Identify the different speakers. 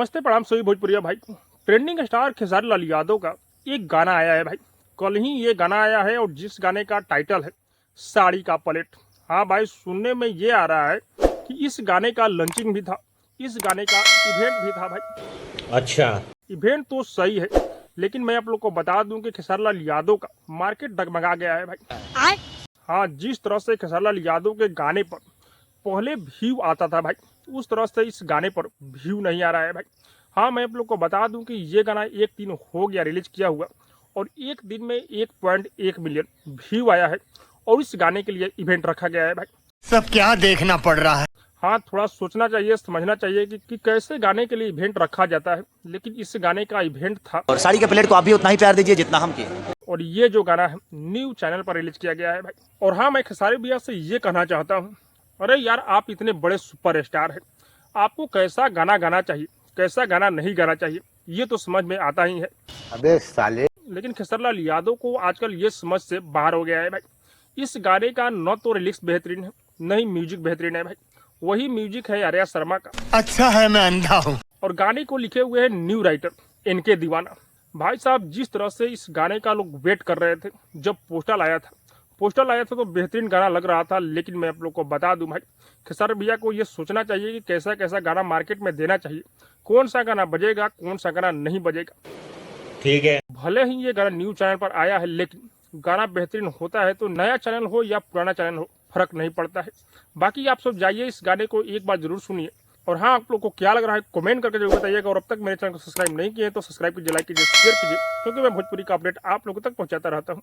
Speaker 1: नमस्ते प्रणाम सभी भोजपुरिया भाई। ट्रेंडिंग स्टार खेसारी लाल यादव का एक गाना आया है भाई। कल ही ये गाना आया है और जिस गाने का टाइटल है साड़ी का पलेट। हाँ भाई, सुनने में ये आ रहा है कि इस गाने का लॉन्चिंग भी था, इस गाने का इवेंट भी था भाई।
Speaker 2: अच्छा,
Speaker 1: इवेंट तो सही है, लेकिन मैं आप लोग को बता दूं कि खेसारी लाल यादव का मार्केट डगमगा गया है भाई। हाँ, जिस तरह से खेसारी लाल यादव के गाने पर पहले व्यू आता था भाई, उस तरह से इस गाने पर व्यू नहीं आ रहा है भाई। हाँ, मैं आप लोग को बता दूं कि ये गाना 1 दिन हो गया रिलीज किया हुआ और एक दिन में 1.1 मिलियन व्यू आया है और इस गाने के लिए इवेंट रखा गया है भाई।
Speaker 3: सब क्या देखना पड़ रहा है।
Speaker 1: हाँ, थोड़ा सोचना चाहिए, समझना चाहिए कि कैसे गाने के लिए इवेंट रखा जाता है, लेकिन इस गाने का इवेंट था।
Speaker 4: और साड़ी के प्लेट को आप भी उतना ही प्यार दीजिए जितना हम किए।
Speaker 1: और ये जो गाना है न्यू चैनल पर रिलीज किया गया है भाई। और हाँ, मैं खेसारी भैया से ये कहना चाहता हूँ, अरे यार, आप इतने बड़े सुपरस्टार हैं, आपको कैसा गाना गाना चाहिए, कैसा गाना नहीं गाना चाहिए, ये तो समझ में आता ही है।
Speaker 3: अबे साले।
Speaker 1: लेकिन खेसारी लाल यादव को आजकल ये समझ से बाहर हो गया है भाई। इस गाने का न तो लिरिक्स बेहतरीन है, न ही म्यूजिक बेहतरीन है भाई। वही म्यूजिक है आर्या शर्मा का।
Speaker 3: अच्छा है मैं अंधा हूँ।
Speaker 1: और गाने को लिखे हुए हैं न्यू राइटर इनके दीवाना भाई साहब। जिस तरह से इस गाने का लोग वेट कर रहे थे, जब पोस्टर आया था तो बेहतरीन गाना लग रहा था। लेकिन मैं आप लोग को बता दूं भाई, खेसारी भैया को ये सोचना चाहिए कि कैसा कैसा गाना मार्केट में देना चाहिए, कौन सा गाना बजेगा, कौन सा गाना नहीं बजेगा।
Speaker 2: ठीक है।
Speaker 1: भले ही ये गाना न्यू चैनल पर आया है, लेकिन गाना बेहतरीन होता है तो नया चैनल हो या पुराना चैनल हो, फर्क नहीं पड़ता है। बाकी आप सब जाइए, इस गाने को एक बार जरूर सुनिए। और हाँ, आप लोग को क्या लग रहा है कमेंट करके जरूर बताइएगा। और अब तक मेरे चैनल को सब्सक्राइब नहीं किए तो सब्सक्राइब कीजिए, लाइक कीजिए, शेयर कीजिए, क्योंकि मैं भोजपुरी का अपडेट आप लोगों तक पहुंचाता रहता हूँ।